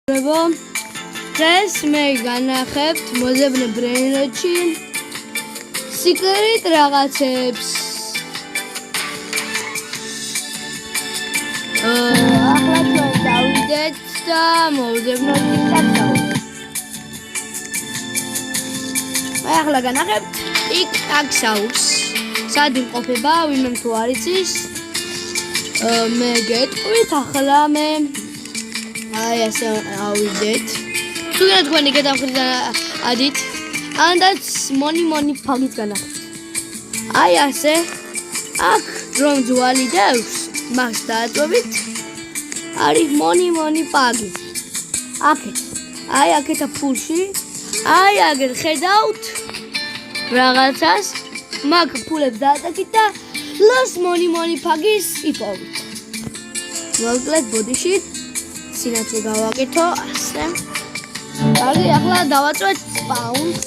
დღეს მე განახებთ მოძებნე ბრენდში სიკრეტ რაღაცებს. ახლა ჩვენ დავიდეთ და მოვძებნოთ TikTok-ს. ახლა განახებთ TikTok-ს. სად იმყოფება, ვინმე თუ არ იცის. მე გეტყვით ახლა მე აი ასე ავიდეთ. თუნდაც თქვენი გადამხრიდან ადით. ანდაც მონი ფაგით განახებთ. აი ასე. აქ რომ ძვალი დევს, მას დააწვევით. არის მონი ფაგი. აქეთ. აი აქეთ ფულში. აი აგერ ხედავთ რაღაცას. მაგ ფულებს დაატაკით და ლოს მონი ფაგის იპოვით. მოკლედ ბოდიში სინათლე გავაკეთო ასე. კარგი, ახლა დავაწვეთ სპაუნს.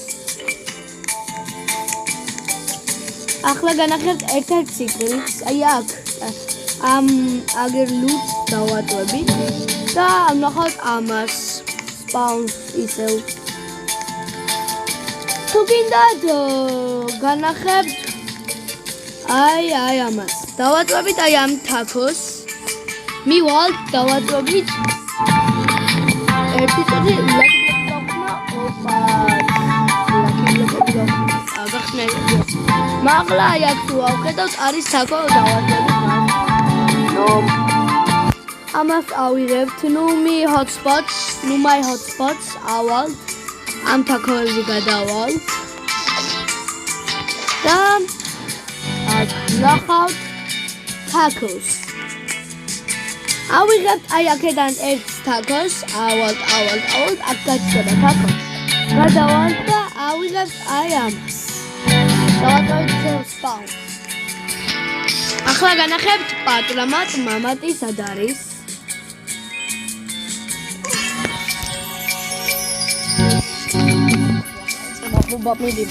ახლა განახერხეთ ერთ-ერთ სიკრეტს. აი აქ ამ აგერ ლუდს დავაწვევით და ნახავთ ამას სპაუნს ისევ. თუ გინდათ განახებთ აი ამას. დავაწვევით აი ამ თაქოს. მივალთ დავაწვევით ერთი წუთი ლაკიბლოკნა ოპა ლაკიბლოკნა აგახსნელი მაღლა აი აქ თუ ავხედავთ არის თაქო დავაწვევით მას. ამას ავიღებთ my hotspots ავალთ ამ თაქოებზე გადავალთ და აქ ნახავთ თაქოს. ავიღებთ აი აქედან ერთ თაქოს, ავალთ, აქ გაჩნდება თაქო. გადავალთ და ავიღებთ აი ამას. დავაწვევთ სპაუნს. ახლა განახებთ პატრამატ მამატი სად არის? ბაბა მიდი.